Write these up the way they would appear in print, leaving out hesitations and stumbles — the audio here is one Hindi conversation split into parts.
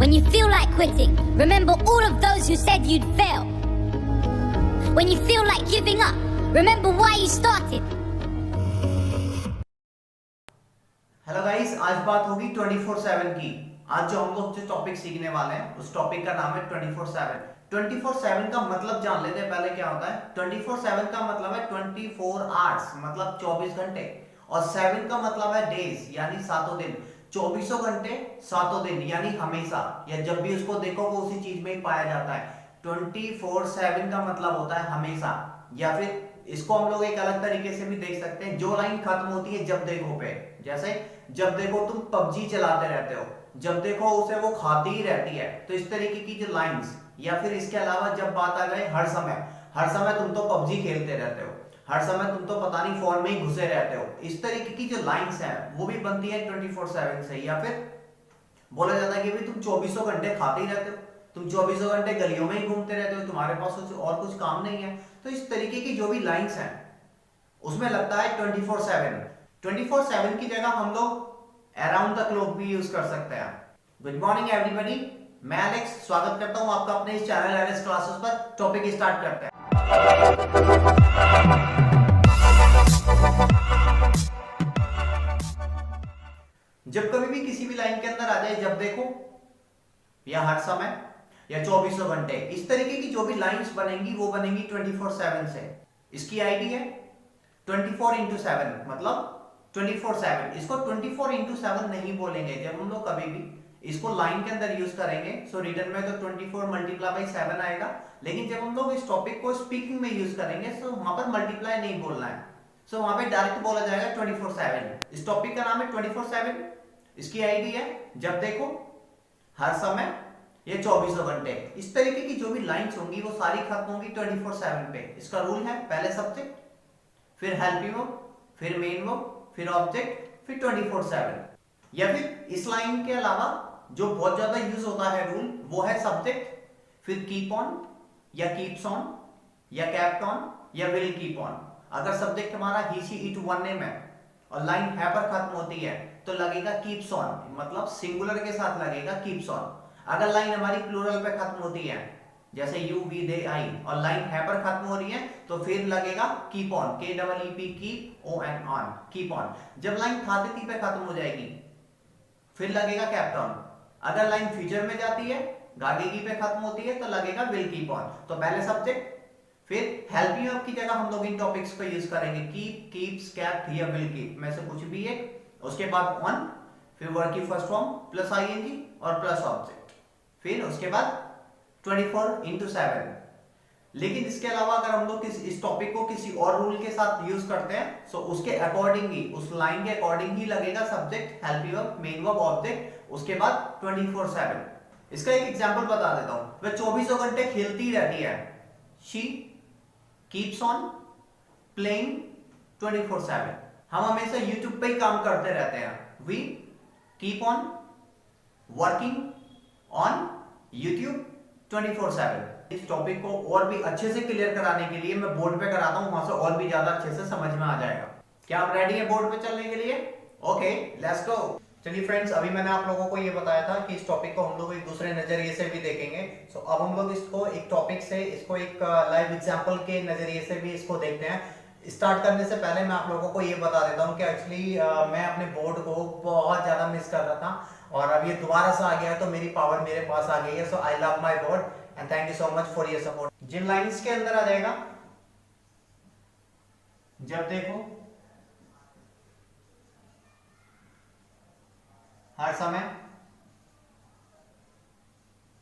When you feel like quitting, remember all of those who said you'd fail. When you feel like giving up, remember why you started. Hello guys, आज बात होगी 24/7 की। आज जो हम लोग जो टॉपिक सीखने वाले हैं उस टॉपिक का नाम है 24/7। 24/7 का मतलब जान लेते हैं पहले क्या होता है। 24/7 का मतलब है 24 आवर्स, मतलब 24 घंटे, और 7 का मतलब है डेज, यानी सातों दिन। 24 घंटे सातों दिन यानी हमेशा, या जब भी उसको देखो वो उसी चीज में ही पाया जाता है। 24/7 का मतलब होता है हमेशा, या फिर इसको हम लोग एक अलग तरीके से भी देख सकते हैं। जो लाइन खत्म होती है जब देखो पे, जैसे जब देखो तुम पबजी चलाते रहते हो, जब देखो उसे वो खाती ही रहती है, तो इस तरीके की जो लाइंस। या फिर इसके अलावा जब बात आ जाए हर समय तुम तो पबजी खेलते रहते हो, हर समय तुम तो पता नहीं फोन में ही घुसे रहते हो, इस तरीके की जो लाइंस हैं वो भी बनती है 24/7 से। या फिर बोला जाता है कि भाई तुम 24 घंटे खाते ही रहते हो, तुम 24 घंटे गलियों में ही घूमते रहते हो, तुम्हारे पास और कुछ काम नहीं है। तो इस तरीके की जो भी लाइंस हैं उसमें लगता है 24/7। 24/7 की जगह हम लोग अराउंड द क्लॉक भी यूज कर सकते हैं। गुड मॉर्निंग एवरीबॉडी, मैं एलेक्स स्वागत करता हूं आपका अपने इस चैनल एलेक्स क्लासेस पर। टॉपिक स्टार्ट करते हैं। जब कभी भी किसी भी लाइन के अंदर आ जाए जब देखो, या हर समय, या 24 घंटे, इस तरीके की जो भी लाइंस बनेंगी वो बनेंगी 24/7 से। इसकी आईडी है 24/7, मतलब 24/7। इसको 24/7 नहीं बोलेंगे जब हम लोग कभी भी इसको लाइन के अंदर यूज करेंगे। सो रिटर्न में तो 24 मल्टीप्लाई बाई 7 आएगा, लेकिन जब हम लोग इस टॉपिक को स्पीकिंग में यूज करेंगे तो वहां पर मल्टीप्लाई नहीं बोलना है। सो वहां पे डायरेक्ट बोला जाएगा 24/7। इस टॉपिक का नाम है 24/7। इसकी आईडी है जब देखो, हर समय, ये 24 घंटे। इस तरीके की जो भी लाइंस होंगी वो सारी खत्म होंगी 24/7 पे। इसका रूल है पहले सब्जेक्ट, फिर हेल्पिंग वर्ब, फिर मेन वर्ब, फिर ऑब्जेक्ट, फिर 24/7। या फिर इस लाइन के अलावा जो बहुत ज्यादा यूज होता है रूल, वो है सब्जेक्ट, फिर कीप ऑन, या कीप्स ऑन, या कैप्ट ऑन, या विल कीप ऑन। अगर सब्जेक्ट हमारा ही शी इट वन नेम है और लाइन है पर खत्म होती है तो लगेगा कीप्स ऑन, मतलब सिंगुलर के साथ लगेगा कीप्स ऑन। अगर लाइन हमारी प्लूरल पे खत्म होती है, जैसे यू वी दे आई, और लाइन है पर खत्म हो रही है तो फिर लगेगा keep on, KEEP, keep ON, on, keep on. जब लाइन खाते थी पे खत्म हो जाएगी फिर लगेगा कैप्ट ऑन। अगर लाइन फ्यूचर में जाती है, गागेगी पे खत्म होती है तो लगेगा विल कीप ऑन। तो पहले सब्जेक्ट, फिर हेल्पिंग वर्ब की जगह हम लोग इन टॉपिक्स को यूज करेंगे, कीप, कीप्स, कैप्ट या विल कीप में से कुछ भी एक। उसके बाद ऑन, फिर वर्ब की फर्स्ट फॉर्म प्लस ING और प्लस ऑब्जेक्ट, फिर उसके बाद 24/7। लेकिन इसके अलावा अगर हम लोग इस टॉपिक को किसी और रूल के साथ यूज करते हैं तो उसके अकॉर्डिंग ही, उस लाइन के अकॉर्डिंग ही लगेगा subject, helping verb, main verb, object, उसके बाद 24/7। इसका एक एग्जांपल बता देता हूं। वह 24 घंटे खेलती रहती है, शी कीप्स ऑन प्लेइंग 24/7। हम हमेशा यूट्यूब पे ही काम करते रहते हैं, we keep on working on YouTube 24/7। इस टॉपिक को और भी अच्छे से क्लियर कराने के लिए मैं बोर्ड पे कराता हूं, वहां से और भी ज्यादा अच्छे से समझ में आ जाएगा। क्या आप रेडी हैं बोर्ड पे चलने के लिए? Okay, let's go. चलिए फ्रेंड्स, अभी मैंने आप लोगों को ये बताया था कि इस टॉपिक को हम लोग एक दूसरे नजरिए से भी देखेंगे। सो अब हम लोग इसको एक टॉपिक से, इसको एक लाइव एग्जांपल के नजरिए से भी इसको देखते हैं। स्टार्ट करने से पहले मैं आप लोगों को ये बता देता हूँ कि एक्चुअली मैं अपने बोर्ड को बहुत ज्यादा मिस कर रहा था, और अब ये दोबारा से आ गया है तो मेरी पावर मेरे पास आ गई है। So I love my board and thank you so much for your support. जिन लाइंस के अंदर आ जाएगा जब देखो, हर समय,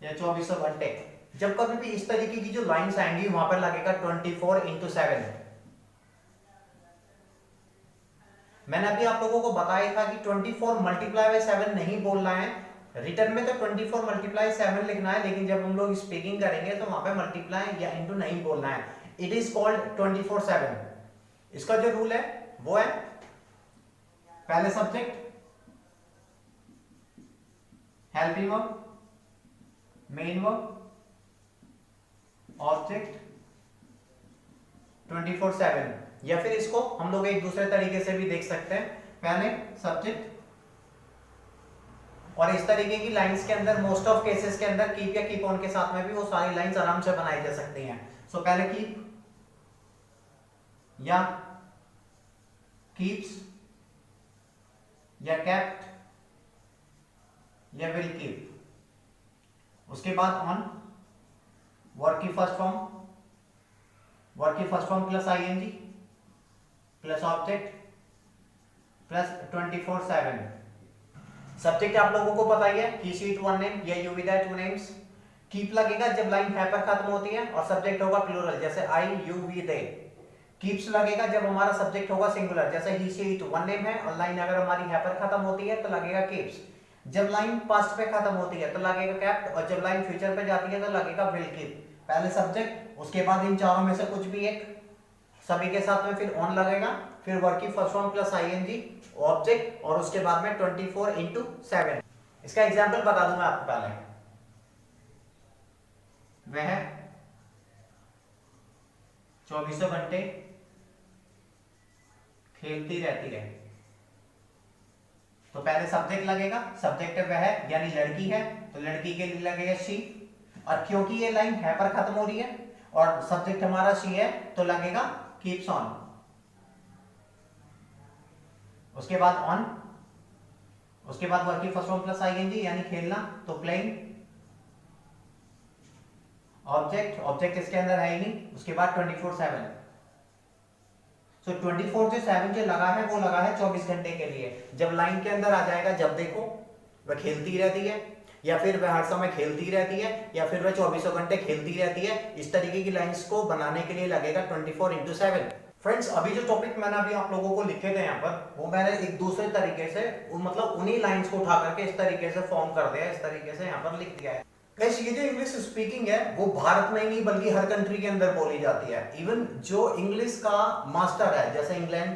या 24 घंटे, जब कभी भी इस तरीके की जो लाइंस आएंगी वहां पर लगेगा 24/7। मैंने अभी आप लोगों को बताया था कि 24 मल्टीप्लाई बाय 7 नहीं बोलना है। रिटर्न में तो 24 मल्टीप्लाई 7 लिखना है, लेकिन जब हम लोग स्पीकिंग करेंगे तो वहां पे मल्टीप्लाई या इनटू नहीं बोलना है। It is called 24/7। इसका जो रूल है वो है पहले subject, helping verb, main verb, object, 24/7। या फिर इसको हम लोग एक दूसरे तरीके से भी देख सकते हैं, पहले सब्जेक्ट और इस तरीके की लाइंस के अंदर मोस्ट ऑफ केसेस के अंदर कीप या कीप ऑन के साथ में भी वो सारी लाइंस आराम से बनाई जा सकती हैं। सो पहले कीप या कीप्स या केप्ट या विल कीप। उसके बाद ऑन वर्ब की first form plus ING plus object plus 24/7। Subject आप लोगों को पता ही है, he she it one name या you with two names. Keep लगेगा जब लाइन है पर खत्म होती है और सब्जेक्ट होगा प्लूरल, जैसे आई यू वी दे। कीप्स लगेगा जब हमारा सब्जेक्ट होगा सिंगुलर, जैसे ही शी इट वन नेम है और लाइन अगर हमारी है पर खत्म होती है तो लगेगा कीप्स। जब लाइन पास्ट पे खत्म होती है तो लगेगा केप्ट, और जब लाइन फ्यूचर पे जाती है तो लगेगा विल कीप। पहले सब्जेक्ट, उसके बाद इन चारों में से कुछ भी एक, सभी के साथ में फिर ऑन लगेगा, फिर वर्ब की first form plus ING object और उसके बाद में 24/7। इसका एग्जांपल बता दूंगा आपको पहले। वह 24 घंटे खेलती रहती है। तो पहले सब्जेक्ट लगेगा, सब्जेक्ट वह यानी लड़की है तो लड़की के लिए लगेगा शी, और क्योंकि ये लाइन है पर खत्म हो रही है और सब्जेक्ट हमारा शी है तो लगेगा कीप्स ऑन। उसके बाद ऑन, उसके बाद वर्ब की फर्स्ट फॉर्म प्लस आईएनजी यानी खेलना तो प्लेइंग। ऑब्जेक्ट इसके अंदर है ही नहीं, उसके बाद 24/7। सो 24/7 जो लगा है वो लगा है 24 घंटे के लिए। जब लाइन के अंदर आ जाएगा जब देखो वह खेलती रहती है, या फिर वह हर समय खेलती रहती है, या फिर वह 24 घंटे खेलती रहती है, इस तरीके की लाइंस को बनाने के लिए लगेगा 24/7। फ्रेंड्स, अभी जो टॉपिक मैंने अभी आप लोगों को लिखे थे यहाँ पर, वो मैंने एक दूसरे तरीके से मतलब उन्हीं लाइंस को उठा करके इस तरीके से फॉर्म कर दिया, इस तरीके से यहाँ पर लिख दिया है। गाइस, ये जो इंग्लिश स्पीकिंग है वो भारत में ही नहीं बल्कि हर कंट्री के अंदर बोली जाती है। इवन जो इंग्लिश का मास्टर है जैसे इंग्लैंड,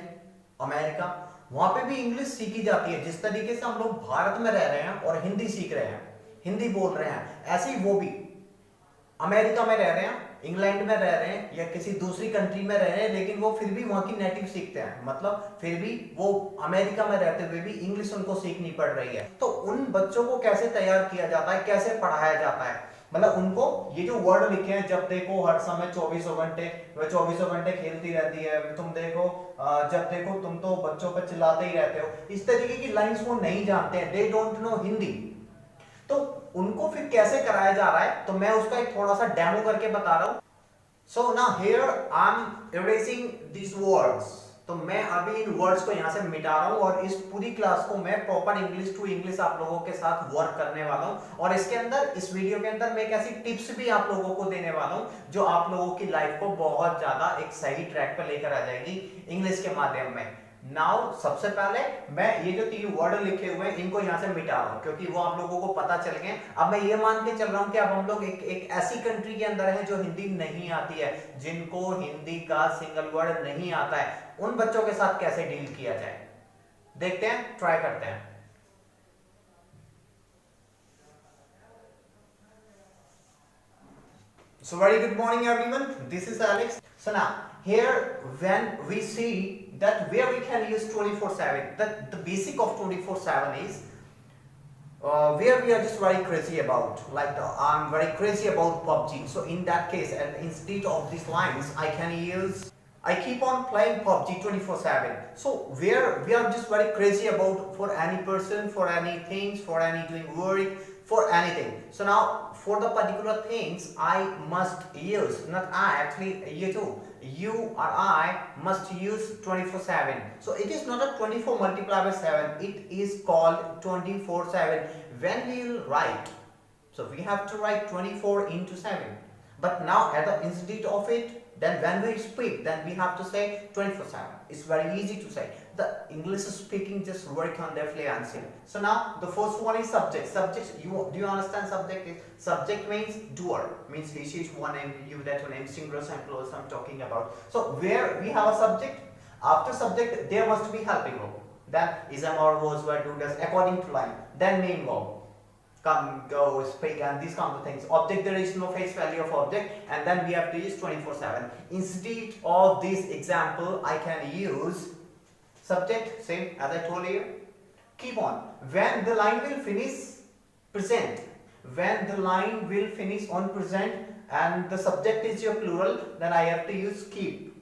अमेरिका, वहां पे भी इंग्लिश सीखी जाती है। जिस तरीके से हम लोग भारत में रह रहे हैं और हिंदी सीख रहे हैं, हिंदी बोल रहे हैं, ऐसे ही वो भी अमेरिका में रह रहे हैं, इंग्लैंड में रह रहे हैं, या किसी दूसरी कंट्री में रह रहे हैं, लेकिन वो फिर भी वहां की नेटिव सीखते हैं। मतलब फिर भी वो अमेरिका में रहते हुए भी इंग्लिश उनको सीखनी पड़ रही है। तो उन बच्चों को कैसे तैयार किया जाता है, कैसे पढ़ाया जाता है, मतलब उनको ये जो वर्ड लिखे हैं, जब देखो हर समय 24 घंटे, वह 24 घंटे खेलती रहती है, तुम देखो जब देखो तुम तो बच्चों पर चिल्लाते ही रहते हो, इस तरीके की लाइंस वो नहीं जानते हैं, दे डोंट नो हिंदी। तो उनको फिर कैसे कराया जा रहा है, तो मैं उसका एक थोड़ा सा डेमो करके बता रहा हूं। So now here I am erasing this words. तो मैं अभी इन वर्ड्स को यहां से मिटा रहा हूं और इस पूरी क्लास को मैं प्रॉपर इंग्लिश टू इंग्लिश आप लोगों के साथ वर्क करने वाला हूं, और इसके अंदर, इस वीडियो के अंदर मैं एक ऐसी टिप्स भी आप लोगों को देने वाला हूं जो आप लोगों की लाइफ को बहुत ज्यादा एक सही ट्रैक पर लेकर आ जाएगी इंग्लिश के माध्यम में। नाउ सबसे पहले मैं ये जो 3 वर्ड लिखे हुए हैं इनको यहां से मिटा रहा हूं, क्योंकि वो आप लोगों को पता चल गए। अब मैं ये मान के चल रहा हूं कि अब हम लोग एक ऐसी कंट्री के अंदर है जो हिंदी नहीं आती है, जिनको हिंदी का सिंगल वर्ड नहीं आता है, उन बच्चों के साथ कैसे डील किया जाए, देखते हैं, ट्राई करते हैं। So very good morning everyone, this is Alex. So now here when we see that where we can use 24/7, that the basic of 24/7 is where we are just very crazy about, like I'm very crazy about PUBG. So in that case, and instead of these lines I keep on playing PUBG 24/7. So where we are just very crazy about, for any person, for any things, for any doing work, for anything. So now for the particular things I must use, not I, actually you too, you or I must use 24/7. So it is not a 24 multiplied by 7, it is called 24/7. When we will write, so we have to write 24 into 7, but now at the instead of it, then when we speak, then we have to say 24/7. It's very easy to say. The English speaking just work on their fluency. So now the first one is subject. Subject, do you understand subject is? Subject means doer, means he, she, one name, you, that one name, singular, plural, I'm talking about. So where we have a subject, after subject there must be helping verb. Then is, am, or, was, were, do, does, according to line. Then main verb. Come, go, speak, and these kind of things. Object, there is no face value of object, and then we have to use 24/7. Instead of this example, I can use subject, same as I told you. Keep on. When the line will finish, present. When the line will finish on present and the subject is your plural, then I have to use keep.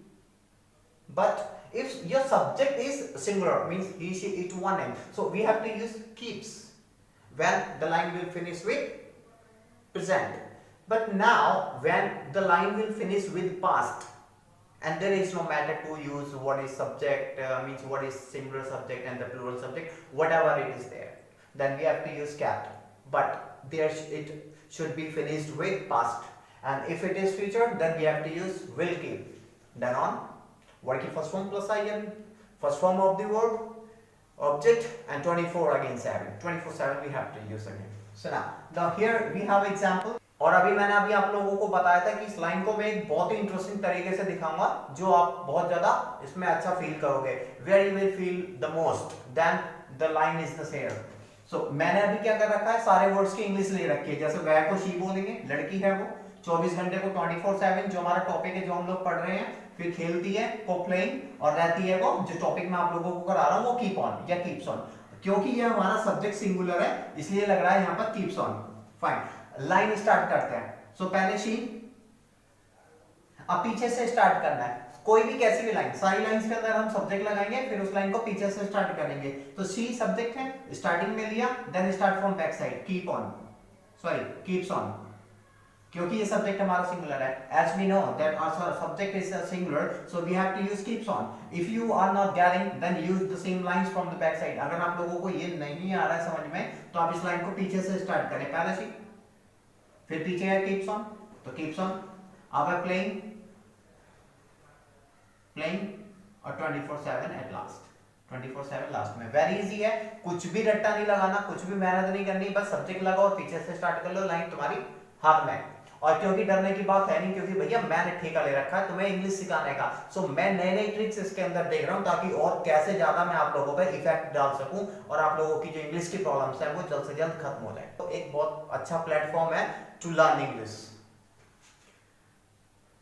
But if your subject is singular, means he, she, it, one name, so we have to use keeps when the line will finish with present. But now when the line will finish with past, and there is no matter to use what is subject, means what is singular subject and the plural subject, whatever it is there, then we have to use kept. But there it should be finished with past, and if it is future, then we have to use will keep. Then on, what is first form plus in, first form of the verb, object, and 24 again 7. 24/7 we have to use again. So now here we have example. और अभी मैंने आप लोगों को बताया था कि इस लाइन को मैं एक बहुत ही इंटरेस्टिंग तरीके से दिखाऊंगा जो आप बहुत ज्यादा इसमें अच्छा फील करोगे. Where you will feel the most then the line is the सेयर. सो मैंने अभी क्या कर रखा है, सारे वर्ड्स की इंग्लिश ले रखी है. जैसे वह को शी बोलेंगे, लड़की है वो, 24 घंटे को 24/7 जो हमारा टॉपिक है जो हम लोग पढ़ रहे हैं. फिर खेलती है को प्लेइंग, और रहती है को जो टॉपिक मैं आप लोगों को करा रहा हूं वो कीप ऑन या कीप्स ऑन. क्योंकि ये हमारा सब्जेक्ट सिंगुलर है इसलिए लग रहा है यहाँ पर keeps on. Fine, line start करते हैं. सो पहले शी, अब पीछे से स्टार्ट करना है. कोई भी कैसी भी लाइन, सारी लाइंस के अंदर हम सब्जेक्ट लगाएंगे, फिर उस लाइन को पीछे से स्टार्ट करेंगे. तो शी सब्जेक्ट है, स्टार्टिंग में लिया, then start from back side, keep on, sorry keeps on, क्योंकि ये सब्जेक्ट हमारा सिंगुलर है. As we know that our subject is singular, so we have to use keeps on. If you are not getting, then use the same lines from the back side. अगर आप लोगों को ये नहीं आ रहा है समझ में, तो आप इस लाइन को पीछे से स्टार्ट करें. पहले शी, फिर पीछे है कीप्स ऑन, तो कीप्स ऑन. अब है प्लेइंग, प्लेइंग और 24/7 एट लास्ट. 24/7 लास्ट में. वेरी इजी है, कुछ भी रट्टा नहीं लगाना, कुछ भी मेहनत नहीं करनी, बस सब्जेक्ट लगाओ और पीछे से स्टार्ट कर लो, लाइन तुम्हारी हाथ में. और क्योंकि डरने की बात है नहीं, क्योंकि भैया मैंने ठेका ले रखा है तुम्हें इंग्लिश सिखाने का. सो मैं नए नए ट्रिक्स इसके अंदर देख रहा हूं ताकि और कैसे ज्यादा मैं आप लोगों पर इफेक्ट डाल सकूं और आप लोगों की जो इंग्लिश की प्रॉब्लम्स है वो जल्द से जल्द खत्म हो जाए. तो एक बहुत अच्छा प्लेटफॉर्म है टू लर्न इंग्लिश.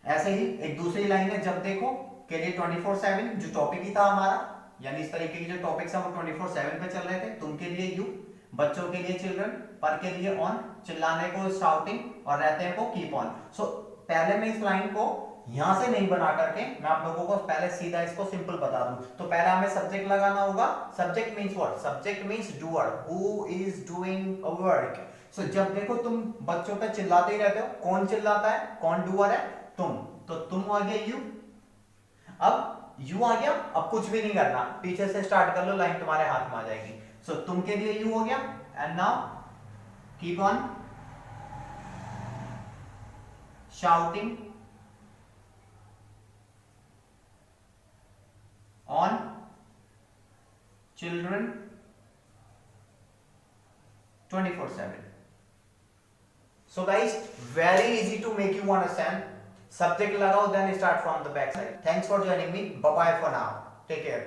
ऐसे ही एक दूसरी लाइन है, जब देखो के लिए 24/7 जो टॉपिक ही था हमारा, यानी इस तरीके की जो टॉपिक्स है वो 24/7 पे चल रहे थे. तुम के लिए यू, बच्चों के लिए चिल्ड्रन, पर के लिए ऑन, चिल्लाने को शाउटिंग, और रहते हैं को कीप ऑन. सो पहले मैं इस लाइन को यहां से नहीं बना करके मैं आप लोगों को पहले सीधा इसको सिंपल बता दूं. तो पहले हमें सब्जेक्ट लगाना होगा. Subject means what? Subject means doer, who is doing a work. So जब देखो तुम बच्चों पे चिल्लाते ही रहते हो, कौन चिल्लाता है, कौन डूअर है? तुम. तो तुम आ गया यू, अब यू आ गया, अब कुछ भी नहीं करना, पीछे से स्टार्ट कर लो, लाइन तुम्हारे हाथ में आ जाएगी. सो तुम के लिए यू हो गया, and now keep on shouting on children 24/7. So guys, very easy to make you understand. Subject लगाओ, then start from the back side. Thanks for joining me. Bye bye for now. Take care.